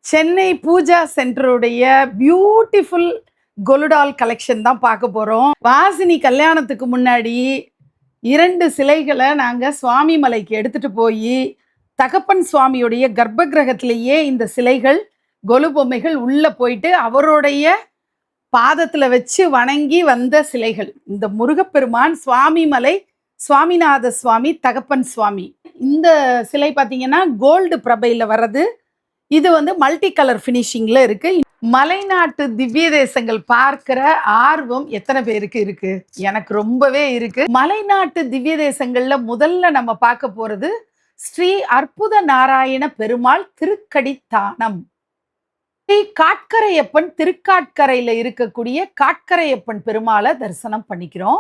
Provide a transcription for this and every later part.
Chennai Pooja சென்டருடைய beautiful கொலுடால் collection தான் பார்க்க போகிறோம். வாசினி கல்யாணத்துக்கு முன்னாடி 2 சிலைகளை நாங்கள் சுவாமி மலைக்கு எடுத்துகிட்டு போய் தகப்பன் சுவாமியுடைய கர்ப்ப கிரகத்திலேயே இந்த சிலைகள் கொலு பொம்மைகள் உள்ளே போயிட்டு அவருடைய பாதத்தில் வச்சு வணங்கி வந்த சிலைகள். இந்த முருகப்பெருமான் சுவாமி மலை சுவாமிநாத சுவாமி தகப்பன் சுவாமி. இந்த சிலை பார்த்தீங்கன்னா கோல்டு பிரபையில் வர்றது. இது மல்டி கலர் ஃபினிஷிங்ல இருக்கு. மலைநாட்டு திவ்ய தேசங்கள் பார்க்கிற ஆர்வம் எத்தனை பேருக்கு இருக்கு? எனக்கு ரொம்பவே இருக்கு. மலைநாட்டு திவ்ய தேசங்கள்ல முதல்ல நம்ம பார்க்க போறது ஸ்ரீ அற்புத நாராயண பெருமாள் திருக்கடித்தானம். ஸ்ரீ காட்கரையப்பன் திருக்காட்கரையில இருக்கக்கூடிய காட்கரையப்பன் பெருமாளை தரிசனம் பண்ணிக்கிறோம்.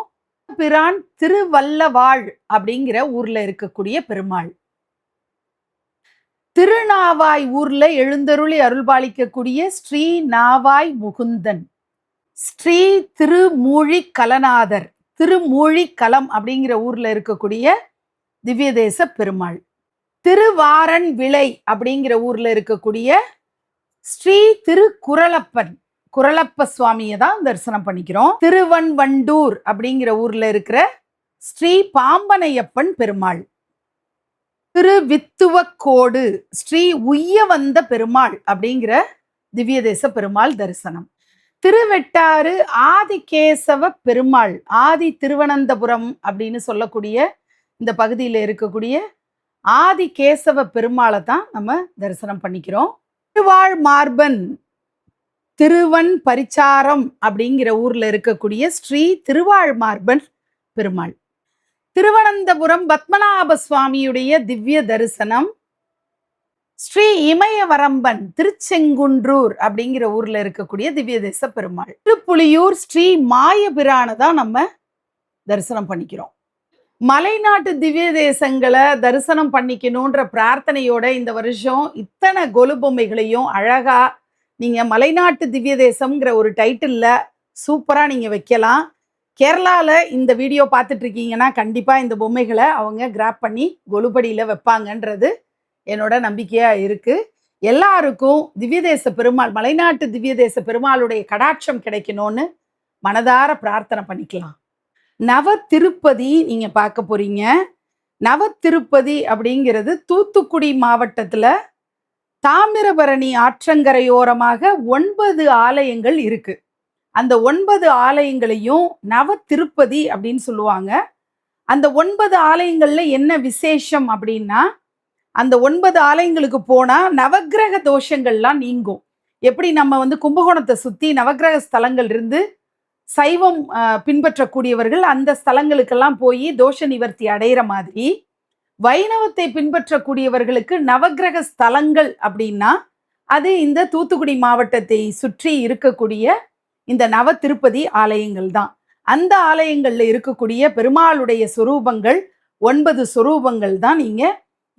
பிரான் திருவல்லவாழ் அப்படிங்கிற ஊர்ல இருக்கக்கூடிய பெருமாள். திருநாவாய் ஊர்ல எழுந்தருளி அருள்பாலிக்கக்கூடிய ஸ்ரீ நாவாய் முகுந்தன், ஸ்ரீ திருமூழி கலநாதர், திருமூழி கலம் அப்படிங்கிற ஊர்ல இருக்கக்கூடிய திவ்ய தேச பெருமாள். திருவாரன் விளை அப்படிங்கிற ஊர்ல இருக்கக்கூடிய ஸ்ரீ திருக்குறளப்பன், குறளப்ப சுவாமியை தான் தரிசனம் பண்ணிக்கிறோம். திருவன்வண்டூர் அப்படிங்கிற ஊர்ல இருக்கிற ஸ்ரீ பாம்பனையப்பன் பெருமாள். திருவித்துவக்கோடு ஸ்ரீ உய்யவந்த பெருமாள் அப்படிங்கிற திவ்ய தேச பெருமாள் தரிசனம். திருவெட்டாறு ஆதிகேசவ பெருமாள், ஆதி திருவனந்தபுரம் அப்படின்னு சொல்லக்கூடிய இந்த பகுதியில் இருக்கக்கூடிய ஆதிகேசவ பெருமாளை தான் நம்ம தரிசனம் பண்ணிக்கிறோம். திருவாழ் மார்பன் திருவன் பரிச்சாரம் அப்படிங்கிற ஊர்ல இருக்கக்கூடிய ஸ்ரீ திருவாழ் மார்பன் பெருமாள். திருவனந்தபுரம் பத்மநாப சுவாமியுடைய திவ்ய தரிசனம். ஸ்ரீ இமயவரம்பன் திருச்செங்குன்றூர் அப்படிங்கிற ஊர்ல இருக்கக்கூடிய திவ்ய தேச பெருமாள். திருப்புலியூர் ஸ்ரீ மாயபிரானை தான் நம்ம தரிசனம் பண்ணிக்கிறோம். மலைநாட்டு திவ்ய தேசங்களை தரிசனம் பண்ணிக்கணுன்ற பிரார்த்தனையோட இந்த வருஷம் இத்தனை கொலு பொம்மைகளையும் அழகா நீங்க மலைநாட்டு திவ்ய தேசம்ங்கிற ஒரு டைட்டில்ல சூப்பரா நீங்க வைக்கலாம். கேரளாவில் இந்த வீடியோ பார்த்துட்டு இருக்கீங்கன்னா கண்டிப்பாக இந்த பொம்மைகளை அவங்க கிராப் பண்ணி கொலுபடியில் வைப்பாங்கன்றது என்னோட நம்பிக்கையாக இருக்குது. எல்லாருக்கும் திவ்யதேச பெருமாள், மலைநாட்டு திவ்யதேச பெருமாளுடைய கடாட்சம் கிடைக்கணும்னு மனதார பிரார்த்தனை பண்ணிக்கலாம். நவ திருப்பதி நீங்கள் பார்க்க போறீங்க. நவ திருப்பதி அப்படிங்கிறது தூத்துக்குடி மாவட்டத்தில் தாமிரபரணி ஆற்றங்கரையோரமாக 9 ஆலயங்கள் இருக்கு. அந்த 9 ஆலயங்களையும் நவ திருப்பதி அப்படின்னு சொல்லுவாங்க. அந்த 9 ஆலயங்கள்ல என்ன விசேஷம் அப்படின்னா, அந்த 9 ஆலயங்களுக்கு போனா நவக்கிரக தோஷங்கள்லாம் நீங்கும். எப்படி நம்ம கும்பகோணத்தை சுத்தி நவக்கிரக ஸ்தலங்கள் இருந்து சைவம் பின்பற்றக்கூடியவர்கள் அந்த ஸ்தலங்களுக்கெல்லாம் போய் தோஷ நிவர்த்தி அடைகிற மாதிரி, வைணவத்தை பின்பற்றக்கூடியவர்களுக்கு நவக்கிரக ஸ்தலங்கள் அப்படின்னா அது இந்த தூத்துக்குடி மாவட்டத்தை சுற்றி இருக்கக்கூடிய இந்த நவ திருப்பதி ஆலயங்கள் தான். அந்த ஆலயங்கள்ல இருக்கக்கூடிய பெருமாளுடைய சொரூபங்கள் 9 சொரூபங்கள் தான் நீங்க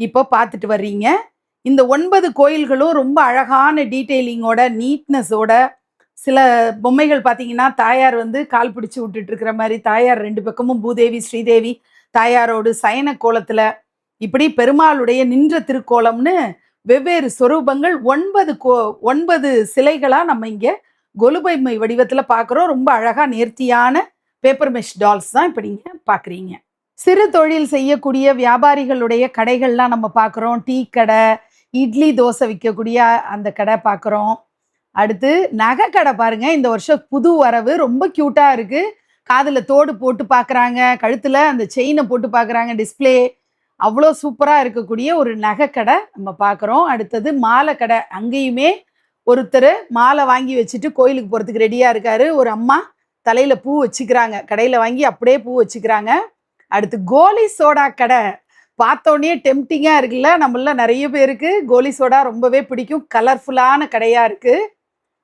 இப்போ பார்த்துட்டு வர்றீங்க. இந்த 9 கோயில்களும் ரொம்ப அழகான டீட்டெயிலிங்கோட நீட்னஸோட, சில பொம்மைகள் பார்த்தீங்கன்னா தாயார் கால் பிடிச்சு விட்டுட்டு இருக்கிற மாதிரி, தாயார் 2 பக்கமும் பூதேவி ஸ்ரீதேவி தாயாரோடு சயன கோலத்துல, இப்படி பெருமாளுடைய நின்ற திருக்கோலம்னு வெவ்வேறு சொரூபங்கள் 9 சிலைகளா நம்ம இங்க கொலுபொம்மை வடிவத்துல பார்க்குறோம். ரொம்ப அழகா நேர்த்தியான பேப்பர் மெஷ் டால்ஸ் தான் இப்போ நீங்க பார்க்குறீங்க. சிறு தொழில் செய்யக்கூடிய வியாபாரிகளுடைய கடைகள்லாம் நம்ம பார்க்குறோம். டீ கடை, இட்லி தோசை விற்கக்கூடிய அந்த கடை பார்க்குறோம். அடுத்து நகை கடை பாருங்க, இந்த வருஷம் புது வரவு, ரொம்ப கியூட்டா இருக்கு. காதில் தோடு போட்டு பார்க்குறாங்க, கழுத்துல அந்த செயினை போட்டு பார்க்குறாங்க, டிஸ்பிளே அவ்வளோ சூப்பரா இருக்கக்கூடிய ஒரு நகை கடை நம்ம பார்க்குறோம். அடுத்தது மாலை கடை, அங்கேயுமே ஒருத்தர் மாலை வாங்கி வச்சுட்டு கோயிலுக்கு போகிறதுக்கு ரெடியாக இருக்காரு. ஒரு அம்மா தலையில் பூ வச்சுக்கிறாங்க, கடையில் வாங்கி அப்படியே பூ வச்சுக்கிறாங்க. அடுத்து கோலி சோடா கடை, பார்த்தோன்னே டெம்டிங்காக இருக்குல்ல. நம்மள நிறைய பேருக்கு கோலி சோடா ரொம்பவே பிடிக்கும், கலர்ஃபுல்லான கடையாக இருக்குது.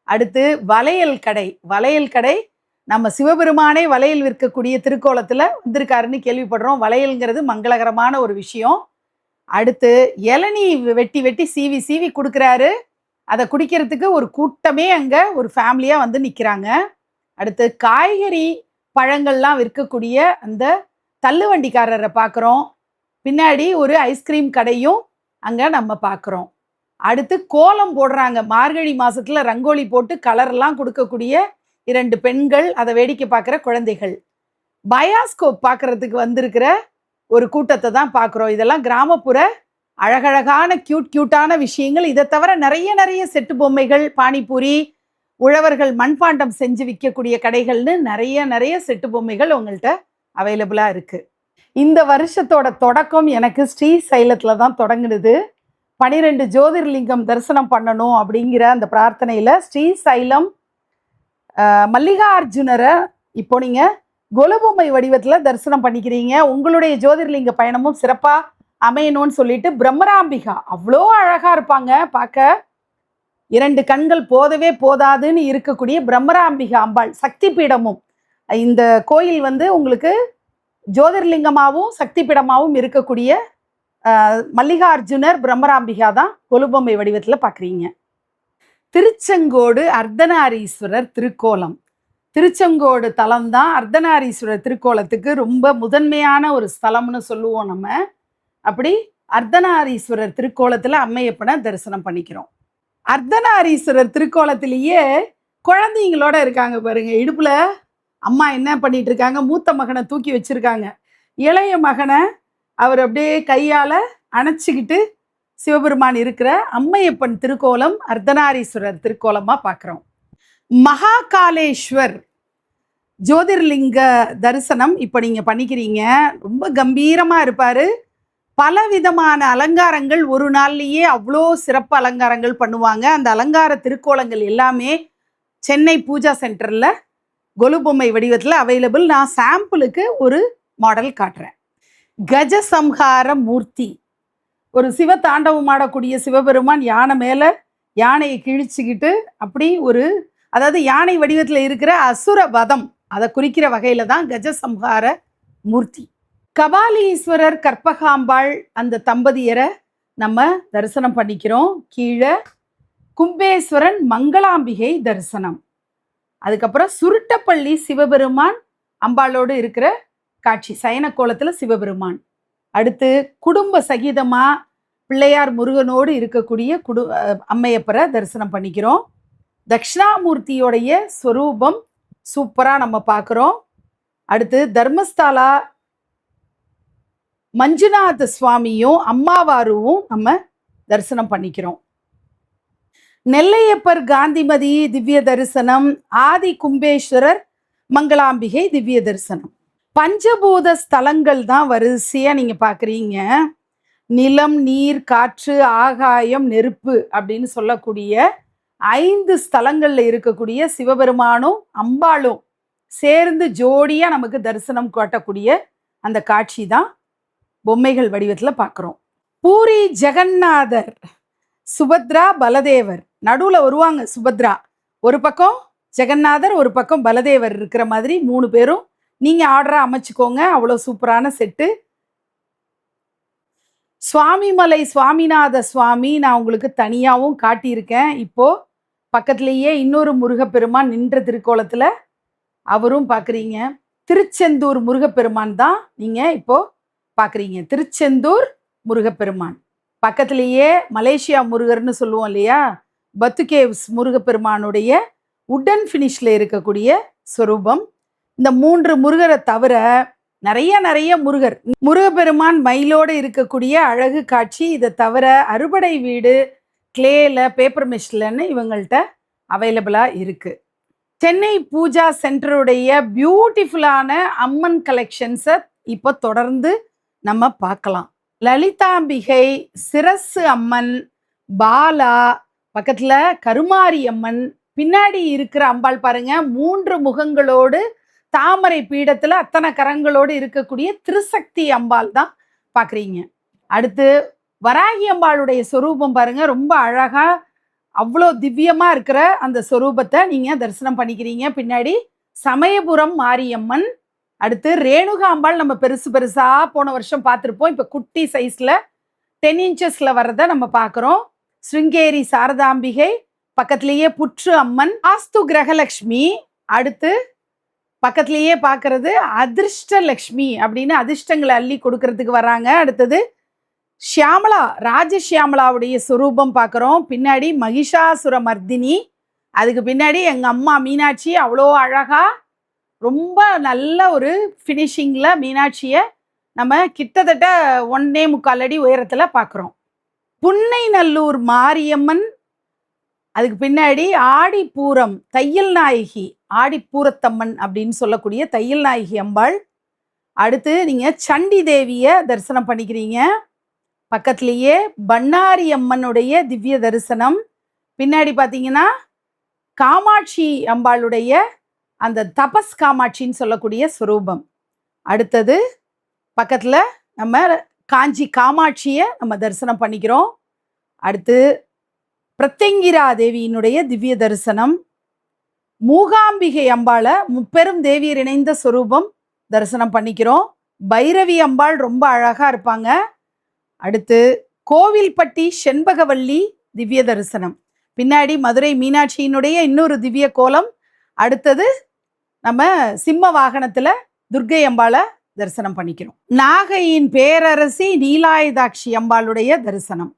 அடுத்து வளையல் கடை, வளையல் கடை நம்ம சிவபெருமானே வளையல் விற்கக்கூடிய திருக்கோலத்தில் வந்திருக்காருன்னு கேள்விப்படுறோம். வளையல்ங்கிறது மங்களகரமான ஒரு விஷயம். அடுத்து இளநீ வெட்டி வெட்டி சீவி சீவி கொடுக்குறாரு. அதை குடிக்கிறதுக்கு ஒரு கூட்டமே அங்கே ஒரு ஃபேமிலியாக நிற்கிறாங்க. அடுத்து காய்கறி பழங்கள்லாம் விற்கக்கூடிய அந்த தள்ளுவண்டிக்காரரை பார்க்குறோம். பின்னாடி ஒரு ஐஸ்கிரீம் கடையும் அங்கே நம்ம பார்க்குறோம். அடுத்து கோலம் போடுறாங்க. மார்கழி மாசத்துல ரங்கோலி போட்டு கலர்லாம் கொடுக்கக்கூடிய 2 பெண்கள், அதை வேடிக்கை பார்க்குற குழந்தைகள். பயாஸ்கோப் பார்க்கறதுக்கு வந்திருக்கிற ஒரு கூட்டத்தை தான் பார்க்குறோம். இதெல்லாம் கிராமப்புற அழகழகான கியூட்டான விஷயங்கள். இதை தவிர நிறைய செட்டு பொம்மைகள், பானிபூரி, உழவர்கள் மண்பாண்டம் செஞ்சு விற்கக்கூடிய கடைகள்னு நிறைய செட்டு பொம்மைகள் உங்கள்கிட்ட அவைலபிளாக இருக்கு. இந்த வருஷத்தோட தொடக்கம் எனக்கு ஸ்ரீசைலத்தில் தான் தொடங்குனது. 12 ஜோதிர்லிங்கம் தரிசனம் பண்ணணும் அப்படிங்கிற அந்த பிரார்த்தனையில் ஸ்ரீசைலம் மல்லிகார்ஜுனரை இப்போ நீங்கள் கொலுபொம்மை வடிவத்தில் தரிசனம் பண்ணிக்கிறீங்க. உங்களுடைய ஜோதிர்லிங்க பயணமும் சிறப்பாக அமையணும்னு சொல்லிட்டு பிரம்மராம்பிகா அவ்வளோ அழகாக இருப்பாங்க பார்க்க. 2 கண்கள் போதவே போதாதுன்னு இருக்கக்கூடிய பிரம்மராம்பிகா அம்பாள் சக்தி பீடமும். இந்த கோயில் உங்களுக்கு ஜோதிர்லிங்கமாகவும் சக்தி பீடமாகவும் இருக்கக்கூடிய மல்லிகார்ஜுனர் பிரம்மராம்பிகா தான் கொலுபொம்மை வடிவத்தில் பார்க்குறீங்க. திருச்செங்கோடு அர்த்தநாரீஸ்வரர் திருக்கோலம். திருச்செங்கோடு தலம் தான் அர்த்தநாரீஸ்வரர் திருக்கோலத்துக்கு ரொம்ப முதன்மையான ஒரு ஸ்தலம்னு சொல்லுவோம் நம்ம. அப்படி அர்த்தநாரீஸ்வரர் திருக்கோலத்தில் அம்மையப்பனை தரிசனம் பண்ணிக்கிறோம். அர்த்தநாரீஸ்வரர் திருக்கோலத்திலேயே குழந்தைங்களோட இருக்காங்க பாருங்க. இடுப்புல அம்மா என்ன பண்ணிட்டு இருக்காங்க, மூத்த மகனை தூக்கி வச்சிருக்காங்க. இளைய மகனை அவர் அப்படியே கையால அணைச்சிக்கிட்டு சிவபெருமான் இருக்கிற அம்மையப்பன் திருக்கோலம் அர்த்தநாரீஸ்வரர் திருக்கோலமா பார்க்குறோம். மகாகாலேஸ்வர் ஜோதிர்லிங்க தரிசனம் இப்போ நீங்க பண்ணிக்கிறீங்க. ரொம்ப கம்பீரமா இருப்பாரு. பல விதமான அலங்காரங்கள், ஒரு நாள்லயே அவ்வளோ சிறப்பு அலங்காரங்கள் பண்ணுவாங்க. அந்த அலங்கார திருக்கோலங்கள் எல்லாமே சென்னை பூஜா சென்டர்ல கொலுபொம்மை வடிவத்தில் அவைலபிள். நான் சாம்பிளுக்கு ஒரு மாடல் காட்டுறேன். கஜசம்ஹார மூர்த்தி, ஒரு சிவ தாண்டவம் ஆடக்கூடிய சிவபெருமான் யானை மேலே யானையை கிழிச்சுக்கிட்டு அப்படி அதாவது யானை வடிவத்தில் இருக்கிற அசுர வதம், அதை குறிக்கிற வகையில தான் கஜசம்ஹார மூர்த்தி. கபாலீஸ்வரர் கற்பகாம்பாள் அந்த தம்பதியரை நம்ம தரிசனம் பண்ணிக்கிறோம். கீழே கும்பேஸ்வரன் மங்களாம்பிகை தரிசனம். அதுக்கப்புறம் சுருட்டப்பள்ளி சிவபெருமான் அம்பாளோடு இருக்கிற காட்சி, சயன கோலத்தில் சிவபெருமான். அடுத்து குடும்ப சகிதமா பிள்ளையார் முருகனோடு இருக்கக்கூடிய அம்மையப்பரை தரிசனம் பண்ணிக்கிறோம். தட்சிணாமூர்த்தியோடைய ஸ்வரூபம் சூப்பராக நம்ம பார்க்குறோம். அடுத்து தர்மஸ்தாலா மஞ்சுநாத சுவாமியும் அம்மாவாருவும் நம்ம தரிசனம் பண்ணிக்கிறோம். நெல்லையப்பர் காந்திமதி திவ்ய தரிசனம், ஆதி கும்பேஸ்வரர் மங்களாம்பிகை திவ்ய தரிசனம். பஞ்சபூத ஸ்தலங்கள் தான் வரிசையா நீங்க பாக்குறீங்க. நிலம், நீர், காற்று, ஆகாயம், நெருப்பு அப்படின்னு சொல்லக்கூடிய 5 ஸ்தலங்கள்ல இருக்கக்கூடிய சிவபெருமானும் அம்பாளும் சேர்ந்து ஜோடியா நமக்கு தரிசனம் காட்டக்கூடிய அந்த காட்சி தான் பொம்மைகள் வடிவத்துல பார்க்குறோம். பூரி ஜெகநாதர், சுபத்ரா, பலதேவர் நடுவுல வருவாங்க. சுபத்ரா ஒரு பக்கம், ஜெகநாதர் ஒரு பக்கம், பலதேவர் இருக்கிற மாதிரி 3 பேரும் நீங்க ஆர்டரா அமைச்சுக்கோங்க. அவ்வளோ சூப்பரான செட்டு. சுவாமிமலை சுவாமிநாத சுவாமி நான் உங்களுக்கு தனியாகவும் காட்டியிருக்கேன். இப்போ பக்கத்திலேயே இன்னொரு முருகப்பெருமான் நின்ற திருக்கோலத்துல அவரும் பார்க்குறீங்க. திருச்செந்தூர் முருகப்பெருமான் தான் நீங்க இப்போ பார்க்குறீங்க. திருச்செந்தூர் முருகப்பெருமான் பக்கத்திலேயே மலேசியா முருகர்னு சொல்லுவோம் இல்லையா, பத்துகேவ்ஸ் முருகப்பெருமானுடைய உடன் ஃபினிஷ்ல இருக்கக்கூடிய ஸ்வரூபம். இந்த 3 முருகரை தவிர நிறைய முருகப்பெருமான் மயிலோடு இருக்கக்கூடிய அழகு காட்சி. இதை தவிர அறுபடை வீடு, கிளேல, பேப்பர் மெஷ்லன்னு இவங்கள்ட்ட அவைலபிளாக இருக்கு. சென்னை பூஜா சென்டருடைய பியூட்டிஃபுல்லான அம்மன் கலெக்ஷன்ஸை இப்போ தொடர்ந்து நம்ம பார்க்கலாம். லலிதாம்பிகை, சிரசு அம்மன், பாலா, பக்கத்துல கருமாரி அம்மன், பின்னாடி இருக்கிற அம்பாள் பாருங்க 3 முகங்களோடு தாமரை பீடத்துல அத்தனை கரங்களோடு இருக்கக்கூடிய திருசக்தி அம்பாள் தான் பாக்குறீங்க. அடுத்து வராகி அம்பாளுடைய சொரூபம் பாருங்க, ரொம்ப அழகா அவ்வளோ திவ்யமா இருக்கிற அந்த சொரூபத்தை நீங்க தரிசனம் பண்ணிக்கிறீங்க. பின்னாடி சமயபுரம் மாரியம்மன். அடுத்து ரேணுகா அம்பாள் நம்ம பெருசா போன வருஷம் பார்த்துருப்போம். இப்போ குட்டி சைஸ்ல 10 இன்ச்சஸ்ல வர்றதை நம்ம பார்க்குறோம். ஸ்ருங்கேரி சாரதாம்பிகை, பக்கத்திலேயே புற்று அம்மன், ஆஸ்து கிரகலட்சுமி. அடுத்து பக்கத்திலேயே பார்க்கறது அதிர்ஷ்டலட்சுமி அப்படின்னு அதிர்ஷ்டங்களை அள்ளி கொடுக்கறதுக்கு வராங்க. அடுத்தது ஷியாமளா, ராஜஷியாமளாவுடைய சுரூபம் பார்க்குறோம். பின்னாடி மகிஷாசுர மர்தினி, அதுக்கு பின்னாடி எங்கள் அம்மா மீனாட்சி அவ்வளோ அழகா ரொம்ப நல்ல ஒரு ஃபினிஷிங்கில் மீனாட்சியை நம்ம கிட்டத்தட்ட 1.25 அடி உயரத்தில் பார்க்குறோம். புன்னை நல்லூர் மாரியம்மன், அதுக்கு பின்னாடி ஆடிப்பூரம் தையல் நாயகி, ஆடிப்பூரத்தம்மன் அப்படின்னு சொல்லக்கூடிய தையல் நாயகி அம்பாள். அடுத்து நீங்கள் சண்டி தேவியை தரிசனம் பண்ணிக்கிறீங்க. பக்கத்துலேயே பண்ணாரி அம்மனுடைய திவ்ய தரிசனம். பின்னாடி பார்த்தீங்கன்னா காமாட்சி அம்பாளுடைய அந்த தபஸ் காமாட்சின்னு சொல்லக்கூடிய சுரூபம். அடுத்தது பக்கத்தில் நம்ம காஞ்சி காமாட்சியை நம்ம தரிசனம் பண்ணிக்கிறோம். அடுத்து பிரத்யங்கிரா தேவியினுடைய திவ்ய தரிசனம். மூகாம்பிகை அம்பாளை முப்பெரும் தேவியர் இணைந்த சுரூபம் தரிசனம் பண்ணிக்கிறோம். பைரவி அம்பாள் ரொம்ப அழகாக இருப்பாங்க. அடுத்து கோவில்பட்டி செண்பகவல்லி திவ்ய தரிசனம். பின்னாடி மதுரை மீனாட்சியினுடைய இன்னொரு திவ்ய கோலம். அடுத்தது நம்ம சிம்ம வாகனத்தில் துர்க்கை அம்பாளை தரிசனம் பண்ணிக்கிறோம். நாகையின் பேரரசி நீலாயுதாட்சி அம்பாளுடைய தரிசனம்.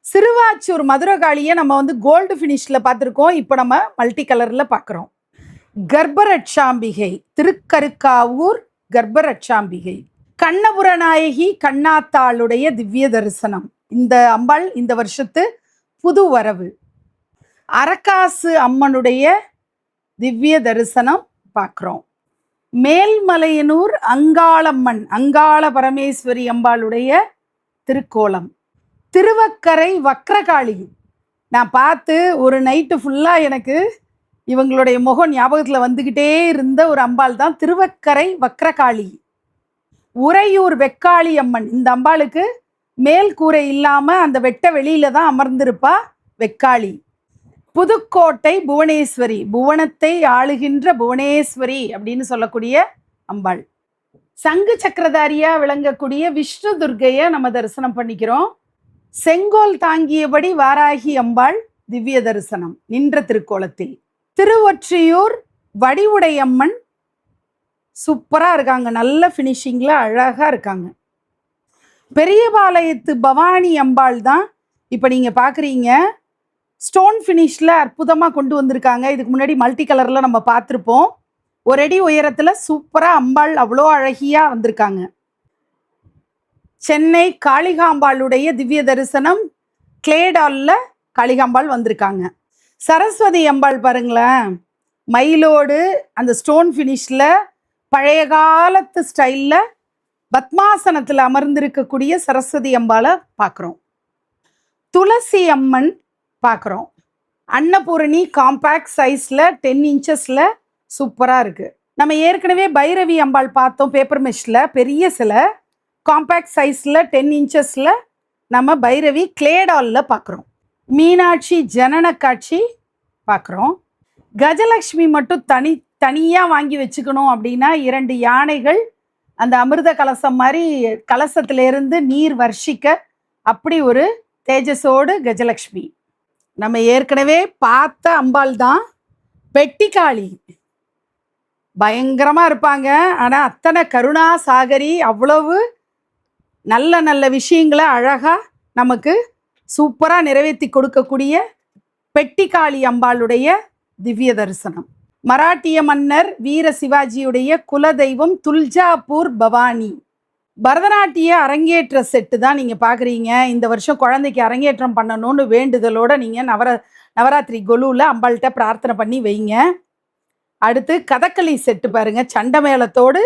சிறுவாச்சூர் மதுரகாளியை நம்ம கோல்டு ஃபினிஷில் பார்த்துருக்கோம். இப்போ நம்ம மல்டி கலரில் பார்க்குறோம். கர்ப்பரட்சாம்பிகை, திருக்கருக்காவூர் கர்ப்பரட்சாம்பிகை. கண்ணபுரநாயகி கண்ணாத்தாளுடைய திவ்ய தரிசனம். இந்த அம்பாள் இந்த வருஷத்து புது வரவு. அரக்காசு அம்மனுடைய திவ்ய தரிசனம் பார்க்குறோம். மேல்மலையனூர் அங்காளம்மன், அங்காள பரமேஸ்வரி அம்பாளுடைய திருக்கோலம். திருவக்கரை வக்ரகாளி, நான் பார்த்து ஒரு நைட்டு ஃபுல்லாக எனக்கு இவங்களுடைய முகம் ஞாபகத்தில் வந்துக்கிட்டே இருந்த ஒரு அம்பாள் தான் திருவக்கரை வக்ரகாளி. உறையூர் வெக்காளி அம்மன், இந்த அம்பாளுக்கு மேல் கூரை இல்லாமல் அந்த வெட்ட வெளியில தான் அமர்ந்திருப்பா வெக்காளி. புதுக்கோட்டை புவனேஸ்வரி, புவனத்தை ஆளுகின்ற புவனேஸ்வரி அப்படின்னு சொல்லக்கூடிய அம்பாள். சங்கு சக்கரதாரியா விளங்கக்கூடிய விஷ்ணு துர்க்கையை நம்ம தரிசனம் பண்ணிக்கிறோம். செங்கோல் தாங்கியபடி வாராகி அம்பாள் திவ்ய தரிசனம் நின்ற திருக்கோலத்தில். திருவொற்றியூர் வடிவுடையம்மன் சூப்பராக இருக்காங்க, நல்ல ஃபினிஷிங்கில் அழகாக இருக்காங்க. பெரியபாளையத்து பவானி அம்பாள் தான் இப்போ நீங்கள் பார்க்குறீங்க. ஸ்டோன் ஃபினிஷில் அற்புதமாக கொண்டு வந்திருக்காங்க. இதுக்கு முன்னாடி மல்டி கலரில் நம்ம பார்த்துருப்போம். ஒரு அடி உயரத்தில் சூப்பராக அம்பாள் அவ்வளோ அழகியாக வந்திருக்காங்க. சென்னை காளிகாம்பாளுடைய திவ்ய தரிசனம். கிளேடாலில் காளிகாம்பாள் வந்திருக்காங்க. சரஸ்வதி அம்பாள் பாருங்களேன், மயிலோடு அந்த ஸ்டோன் ஃபினிஷில் பழைய காலத்து ஸ்டைலில் பத்மாசனத்தில் அமர்ந்திருக்கக்கூடிய சரஸ்வதி அம்பாளை பார்க்குறோம். துளசி அம்மன் பார்க்குறோம். அன்னபூரணி காம்பேக்ட் சைஸில் 10 இன்ச்சஸில் சூப்பராக இருக்குது. நம்ம ஏற்கனவே பைரவி அம்பாள் பார்த்தோம், பேப்பர் மெஷ்ல பெரிய சிலை. காம்பேக்ட் சைஸில் 10 இன்ச்சஸில் நம்ம பைரவி கிளேடாலில் பார்க்குறோம். மீனாட்சி ஜனன காட்சி பார்க்குறோம். கஜலக்ஷ்மி மட்டும் தனியாக வாங்கி வச்சுக்கணும் அப்படின்னா 2 யானைகள் அந்த அமிர்த கலசம் மாதிரி கலசத்திலிருந்து நீர் வர்ஷிக்க அப்படி ஒரு தேஜஸோடு கஜலக்ஷ்மி. நம்ம ஏற்கனவே பார்த்த அம்பாள் தான் பெட்டிக்காளி. பயங்கரமாக இருப்பாங்க, ஆனால் அத்தனை கருணா சாகரி, அவ்வளவு நல்ல நல்ல விஷயங்களை அழகாக நமக்கு சூப்பராக நிறைவேற்றி கொடுக்கக்கூடிய பெட்டிக்காளி அம்பாளுடைய திவ்ய தரிசனம். மராட்டிய மன்னர் வீர சிவாஜியுடைய குலதெய்வம் துல்ஜாப்பூர் பவானி. பரதநாட்டிய அரங்கேற்ற செட்டு தான் நீங்கள் பார்க்குறீங்க. இந்த வருஷம் குழந்தைக்கு அரங்கேற்றம் பண்ணணும்னு வேண்டுதலோடு நீங்கள் நவராத்திரி கொலுவில் அம்பாள்கிட்ட பிரார்த்தனை பண்ணி வைங்க. அடுத்து கதகளி செட்டு பாருங்கள், சண்டமேளத்தோடு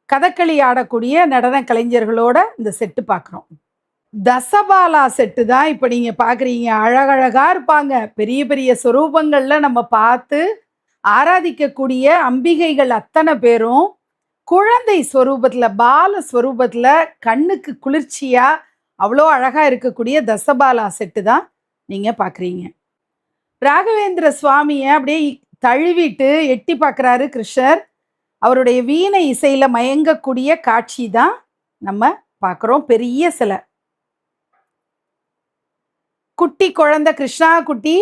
கதகளி ஆடக்கூடிய நடன கலைஞர்களோட இந்த செட்டு பார்க்குறோம். தசபாலா செட்டு தான் இப்போ நீங்கள் பார்க்குறீங்க. அழகழகாக இருப்பாங்க. பெரிய பெரிய சொரூபங்களில் நம்ம பார்த்து ஆராதிக்கக்கூடிய அம்பிகைகள் அத்தனை பேரும் குழந்தை ஸ்வரூபத்தில், பால ஸ்வரூபத்தில் கண்ணுக்கு குளிர்ச்சியாக அவ்வளோ அழகாக இருக்கக்கூடிய தசபாலா செட்டு தான் நீங்கள் பார்க்குறீங்க. ராகவேந்திர சுவாமியை அப்படியே தழுவிட்டு எட்டி பார்க்குறாரு கிருஷ்ணர். அவருடைய வீணை இசையில் மயங்கக்கூடிய காட்சி தான் நம்ம பார்க்குறோம். பெரிய சிலை, குட்டி குழந்தை கிருஷ்ணா குட்டி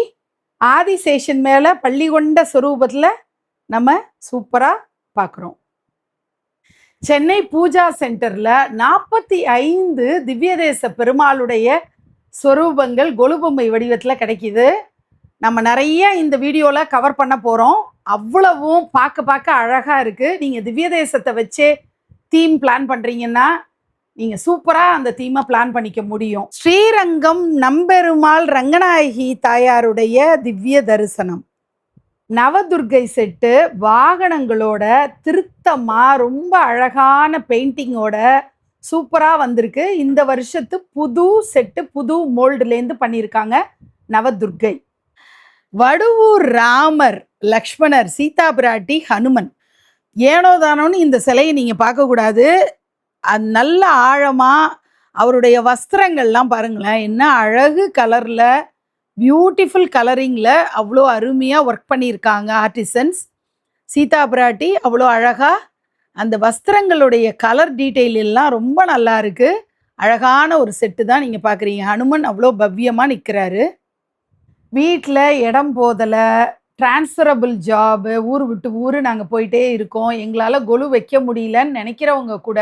ஆதிசேஷன் மேலே பள்ளி கொண்ட ஸ்வரூபத்தில் நம்ம சூப்பராக பார்க்குறோம். சென்னை பூஜா சென்டர்ல 45 திவ்யதேச பெருமாளுடைய ஸ்வரூபங்கள் கொலுபொம்மை வடிவத்துல கிடைக்குது. நம்ம நிறைய இந்த வீடியோல கவர் பண்ண போறோம். அவ்வளவும் பார்க்க அழகா இருக்கு. நீங்க திவ்ய தேசத்தை வச்சே தீம் பிளான் பண்றீங்கன்னா நீங்க சூப்பரா அந்த தீமை பிளான் பண்ணிக்க முடியும். ஸ்ரீரங்கம் நம்பெருமாள் ரங்கநாயகி தாயாருடைய திவ்ய தரிசனம், நவதுர்கை செட்டு வாகனங்களோட திருத்தமா ரொம்ப அழகான பெயிண்டிங்கோட சூப்பரா வந்திருக்கு. இந்த வருஷத்து புது செட்டு, புது மோல்டுலேருந்து பண்ணியிருக்காங்க நவதுர்கை. வடுவூர் ராமர், லக்ஷ்மணர், சீதா பிராட்டி, ஹனுமன். ஏனோ தானோன்னு இந்த சிலையை நீங்கள் பார்க்கக்கூடாது. அது நல்ல ஆழமாக அவருடைய வஸ்திரங்கள்லாம் பாருங்களேன், என்ன அழகு கலரில், பியூட்டிஃபுல் கலரிங்கில் அவ்வளோ அருமையாக ஒர்க் பண்ணியிருக்காங்க ஆர்டிசன்ஸ். சீதா பிராட்டி அவ்வளோ அழகாக அந்த வஸ்திரங்களுடைய கலர் டீட்டெயில் எல்லாம் ரொம்ப நல்லா இருக்குது. அழகான ஒரு செட்டு தான் நீங்கள் பார்க்குறீங்க. ஹனுமன் அவ்வளோ பவ்யமாக நிற்கிறாரு. வீட்டில் இடம் போதலை, டிரான்ஸ்ஃபரபிள் ஜாபு, ஊர் விட்டு ஊர் நாங்கள் போயிட்டே இருக்கோம், எங்களால் கொலு வைக்க முடியலன்னு நினைக்கிறவங்க கூட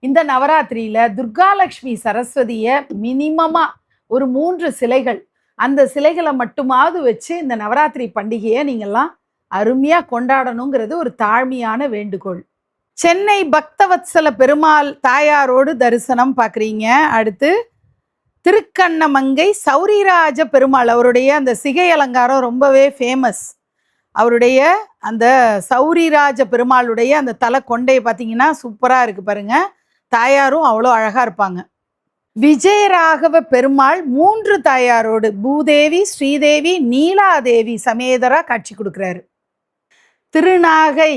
இந்த நவராத்திரியில் துர்காலக்ஷ்மி சரஸ்வதியை மினிமமாக ஒரு 3 சிலைகள், அந்த சிலைகளை மட்டுமாவது வச்சு இந்த நவராத்திரி பண்டிகையை நீங்கள்லாம் அருமையாக கொண்டாடணுங்கிறது ஒரு தாழ்மையான வேண்டுகோள். சென்னை பக்தவத்சல பெருமாள் தாயாரோடு தரிசனம் பார்க்குறீங்க. அடுத்து திருக்கண்ணமங்கை சௌரிராஜ பெருமாள், அவருடைய அந்த சிகை அலங்காரம் ரொம்பவே ஃபேமஸ். அவருடைய அந்த சௌரிராஜ பெருமாளுடைய அந்த தலை கொண்டையை பார்த்தீங்கன்னா சூப்பராக இருக்குது பாருங்க. தாயாரும் அவ்வளோ அழகாக இருப்பாங்க. விஜயராகவ பெருமாள் 3 தாயாரோடு பூதேவி, ஸ்ரீதேவி, நீலாதேவி சமேதரா காட்சி கொடுக்குறாரு. திருநாகை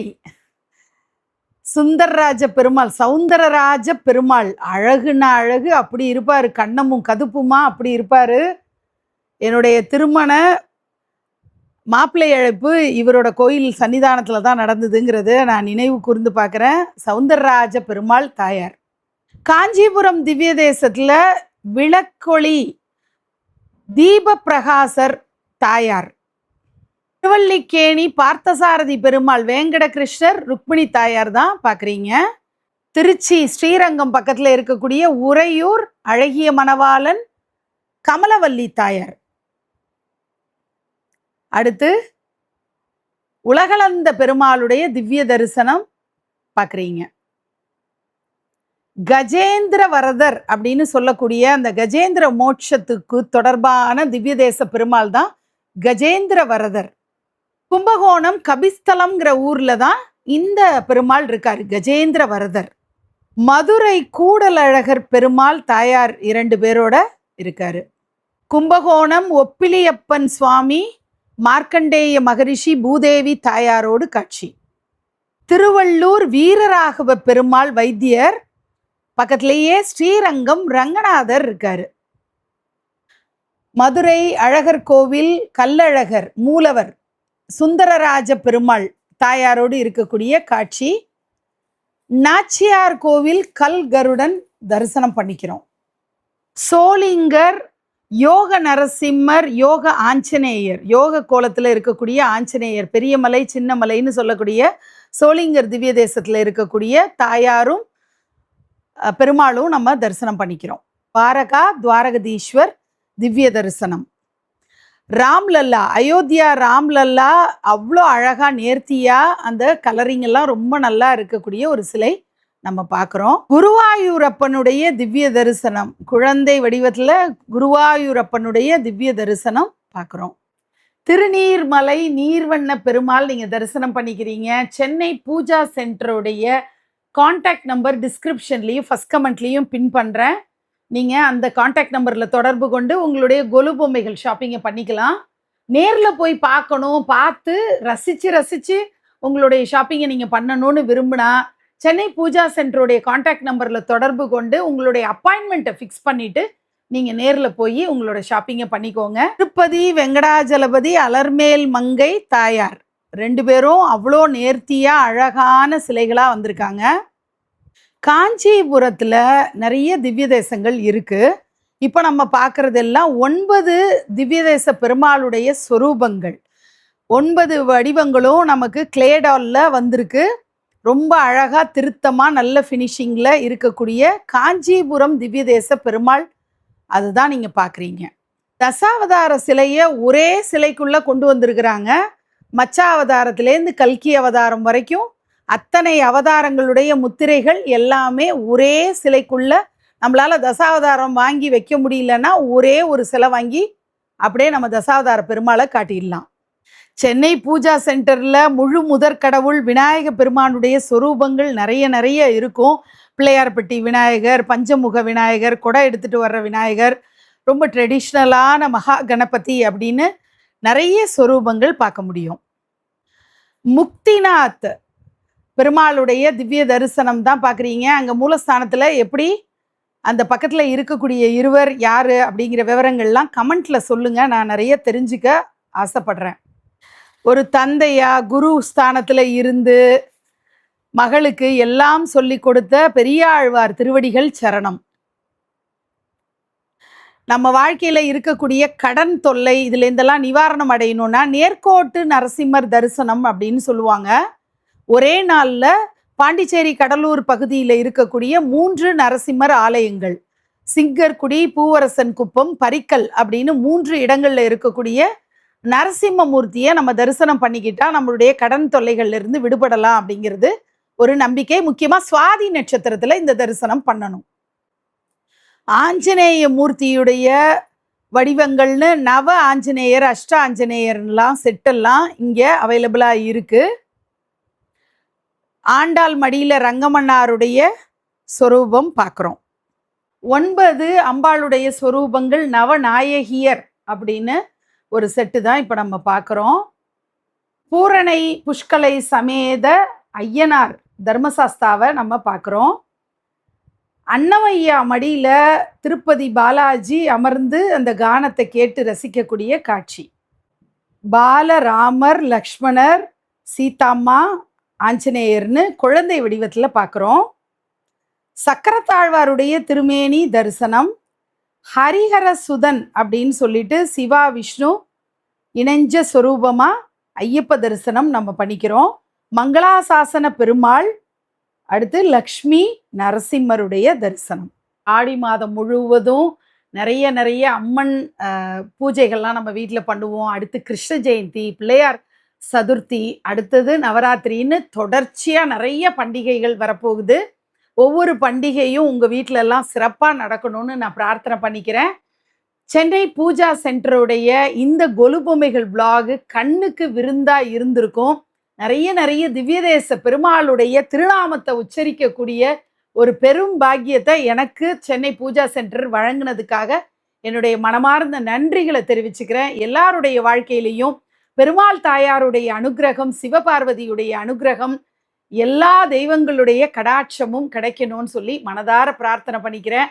சுந்தரராஜ பெருமாள், சௌந்தரராஜ பெருமாள், அழகுன்னா அழகு அப்படி இருப்பார், கண்ணமும் கதுப்புமா அப்படி இருப்பார். என்னுடைய திருமண மாப்பிள்ளை அழைப்பு இவரோட கோயில் சன்னிதானத்தில் தான் நடந்ததுங்கிறது நான் நினைவு கூர்ந்து பார்க்குறேன். சௌந்தரராஜ பெருமாள் தாயார். காஞ்சிபுரம் திவ்ய தேசத்தில் விளக்கொளி தீப பிரகாசர் தாயார். திருவல்லிக்கேணி பார்த்தசாரதி பெருமாள், வேங்கடகிருஷ்ணர், ருக்மிணி தாயார் தான் பார்க்குறீங்க. திருச்சி ஸ்ரீரங்கம் பக்கத்தில் இருக்கக்கூடிய உறையூர் அழகிய மணவாளன், கமலவல்லி தாயார். அடுத்து உலகளந்த பெருமாளுடைய திவ்ய தரிசனம் பார்க்குறீங்க. கஜேந்திர வரதர் அப்படின்னு சொல்லக்கூடிய அந்த கஜேந்திர மோட்சத்துக்கு தொடர்பான திவ்ய தேச பெருமாள் தான் கஜேந்திர வரதர். கும்பகோணம் கபிஸ்தலம்ங்கிற ஊர்ல தான் இந்த பெருமாள் இருக்காரு, கஜேந்திர வரதர். மதுரை கூடலழகர் பெருமாள் தாயார் 2 பேரோட இருக்காரு. கும்பகோணம் ஒப்பிலியப்பன் சுவாமி, மார்க்கண்டேய மகரிஷி, பூதேவி தாயாரோடு காட்சி. திருவள்ளூர் வீரராகவ பெருமாள் வைத்தியர், பக்கத்திலேயே ஸ்ரீரங்கம் ரங்கநாதர் இருக்காரு. மதுரை அழகர் கோவில் கல்லழகர் மூலவர் சுந்தரராஜ பெருமாள் தாயாரோடு இருக்கக்கூடிய காட்சி. நாச்சியார் கோவில் கல் கருடன் தரிசனம் பண்ணிக்கிறோம். சோளிங்கர் யோக நரசிம்மர், யோக ஆஞ்சநேயர், யோக கோலத்தில் இருக்கக்கூடிய ஆஞ்சநேயர், பெரிய மலை சின்ன மலைன்னு சொல்லக்கூடிய சோளிங்கர் திவ்ய தேசத்தில் இருக்கக்கூடிய தாயாரும் பெருமாளும் நம்ம தரிசனம் பண்ணிக்கிறோம். துவாரகா துவாரகதீஸ்வர் திவ்ய தரிசனம். ராம்லல்லா, அயோத்தியா ராம்லல்லா அவ்வளோ அழகா நேர்த்தியா அந்த கலரிங் எல்லாம் ரொம்ப நல்லா இருக்கக்கூடிய ஒரு சிலை நம்ம பார்க்குறோம். குருவாயூரப்பனுடைய திவ்ய தரிசனம், குழந்தை வடிவத்தில் குருவாயூரப்பனுடைய திவ்ய தரிசனம் பார்க்குறோம். திருநீர்மலை நீர்வண்ண பெருமாள் நீங்கள் தரிசனம் பண்ணிக்கிறீங்க. சென்னை பூஜா சென்டருடைய கான்டாக்ட் நம்பர் டிஸ்கிரிப்ஷன்லேயும் ஃபஸ்ட் கமெண்ட்லேயும் பின் பண்ணுறேன். நீங்கள் அந்த கான்டாக்ட் நம்பரில் தொடர்பு கொண்டு உங்களுடைய கொலு பொம்மைகள் ஷாப்பிங்கை பண்ணிக்கலாம். நேரில் போய் பார்க்கணும், பார்த்து ரசித்து உங்களுடைய ஷாப்பிங்கை நீங்கள் பண்ணணும்னு விரும்பினா சென்னை பூஜா சென்டருடைய கான்டாக்ட் நம்பரில் தொடர்பு கொண்டு உங்களுடைய அப்பாயின்மெண்ட்டை ஃபிக்ஸ் பண்ணிவிட்டு நீங்கள் நேரில் போய் உங்களோட ஷாப்பிங்கை பண்ணிக்கோங்க. திருப்பதி வெங்கடாஜலபதி அலர்மேல் மங்கை தாயார் 2 பேரும் அவ்வளோ நேர்த்தியாக அழகான சிலைகளாக வந்திருக்காங்க. காஞ்சிபுரத்தில் நிறைய திவ்ய தேசங்கள் இருக்குது. இப்போ நம்ம பார்க்குறதெல்லாம் 9 திவ்ய தேச பெருமாளுடைய ஸ்வரூபங்கள். 9 வடிவங்களும் நமக்கு கிளேடாலில் வந்திருக்கு. ரொம்ப அழகா திருத்தமா நல்ல ஃபினிஷிங்ல இருக்கக்கூடிய காஞ்சிபுரம் திவ்ய தேச பெருமாள் அதுதான் நீங்க பார்க்குறீங்க. தசாவதார சிலைய ஒரே சிலைக்குள்ள கொண்டு வந்திருக்கிறாங்க. மச்சாவதாரத்திலேருந்து கல்கி அவதாரம் வரைக்கும் அத்தனை அவதாரங்களுடைய முத்திரைகள் எல்லாமே ஒரே சிலைக்குள்ள. நம்மளால தசாவதாரம் வாங்கி வைக்க முடியலன்னா ஒரே ஒரு சிலை வாங்கி அப்படியே நம்ம தசாவதார பெருமாளை காட்டிடலாம். சென்னை பூஜா சென்டர்ல முழு முதற் கடவுள் விநாயக பெருமானுடைய சொரூபங்கள் நிறைய இருக்கும். பிள்ளையார்பட்டி விநாயகர், பஞ்சமுக விநாயகர், கொடை எடுத்துட்டு வர்ற விநாயகர், ரொம்ப ட்ரெடிஷ்னலான மகா கணபதி அப்படின்னு நிறைய சொரூபங்கள் பார்க்க முடியும். முக்திநாத் பெருமாளுடைய திவ்ய தரிசனம் தான் பார்க்குறீங்க. அங்கே மூலஸ்தானத்தில் எப்படி அந்த பக்கத்தில் இருக்கக்கூடிய இருவர் யார் அப்படிங்கிற விவரங்கள்லாம் கமெண்ட்டில் சொல்லுங்கள். நான் நிறைய தெரிஞ்சுக்க ஆசைப்படுறேன். ஒரு தந்தையா குரு ஸ்தானத்தில் இருந்து மகளுக்கு எல்லாம் சொல்லி கொடுத்த பெரியாழ்வார் திருவடிகள் சரணம். நம்ம வாழ்க்கையில் இருக்கக்கூடிய கடன் தொல்லை இதுல இருந்தெல்லாம் நிவாரணம் அடையணும்னா நேர்கோட்டு நரசிம்மர் தரிசனம் அப்படின்னு சொல்லுவாங்க. ஒரே நாளில் பாண்டிச்சேரி கடலூர் பகுதியில் இருக்கக்கூடிய 3 நரசிம்மர் ஆலயங்கள், சிங்கர்குடி, பூவரசன் குப்பம், பரிக்கல் அப்படின்னு 3 இடங்கள்ல இருக்கக்கூடிய நரசிம்ம மூர்த்தியை நம்ம தரிசனம் பண்ணிக்கிட்டா நம்மளுடைய கடன் தொல்லைகள்ல இருந்து விடுபடலாம் அப்படிங்கிறது ஒரு நம்பிக்கை. முக்கியமா சுவாதி நட்சத்திரத்துல இந்த தரிசனம் பண்ணணும். ஆஞ்சநேய மூர்த்தியுடைய வடிவங்கள்னு நவ ஆஞ்சநேயர், அஷ்ட ஆஞ்சநேயர்லாம் செட்டெல்லாம் இங்க அவைலபிளா இருக்கு. ஆண்டாள் மடியில ரங்கமன்னாருடைய சொரூபம் பார்க்குறோம். 9 அம்பாளுடைய சொரூபங்கள் நவநாயகியர் அப்படின்னு ஒரு செட்டு தான் இப்போ நம்ம பார்க்குறோம். பூரணை புஷ்கலை சமேத ஐயனார் தர்மசாஸ்தாவை நம்ம பார்க்குறோம். அன்னமையா மடியில திருப்பதி பாலாஜி அமர்ந்து அந்த கானத்தை கேட்டு ரசிக்கக்கூடிய காட்சி. பாலராமர், லக்ஷ்மணர், சீதாம்மா, ஆஞ்சநேயர்னு குழந்தை வடிவத்தில் பார்க்குறோம். சக்கரத்தாழ்வாருடைய திருமேனி தரிசனம். ஹரிஹர சுதன் அப்படின்னு சொல்லிட்டு சிவா விஷ்ணு இணைஞ்ச சொரூபமா ஐயப்ப தரிசனம் நம்ம பண்ணிக்கிறோம். மங்களாசாசன பெருமாள், அடுத்து லக்ஷ்மி நரசிம்மருடைய தரிசனம். ஆடி மாதம் முழுவதும் நிறைய அம்மன் பூஜைகள்லாம் நம்ம வீட்டில் பண்ணுவோம். அடுத்து கிருஷ்ண ஜெயந்தி, பிள்ளையார் சதுர்த்தி, அடுத்தது நவராத்திரின்னு தொடர்ச்சியாக நிறைய பண்டிகைகள் வரப்போகுது. ஒவ்வொரு பண்டிகையும் உங்கள் வீட்டில எல்லாம் சிறப்பாக நடக்கணும்னு நான் பிரார்த்தனை பண்ணிக்கிறேன். சென்னை பூஜா சென்டருடைய இந்த கொலுபொம்மைகள் vlog கண்ணுக்கு விருந்தா இருந்திருக்கும். நிறைய திவ்யதேச பெருமாளுடைய திருநாமத்தை உச்சரிக்கக்கூடிய ஒரு பெரும் பாக்கியத்தை எனக்கு சென்னை பூஜா சென்டர் வழங்கினதுக்காக என்னுடைய மனமார்ந்த நன்றிகளை தெரிவிச்சுக்கிறேன். எல்லாருடைய வாழ்க்கையிலையும் பெருமாள் தாயாருடைய அனுகிரகம், சிவபார்வதியுடைய அனுகிரகம், எல்லா தெய்வங்களுடைய கடாட்சமும் கிடைக்கணும்னு சொல்லி மனதார பிரார்த்தனை பண்ணிக்கிறேன்.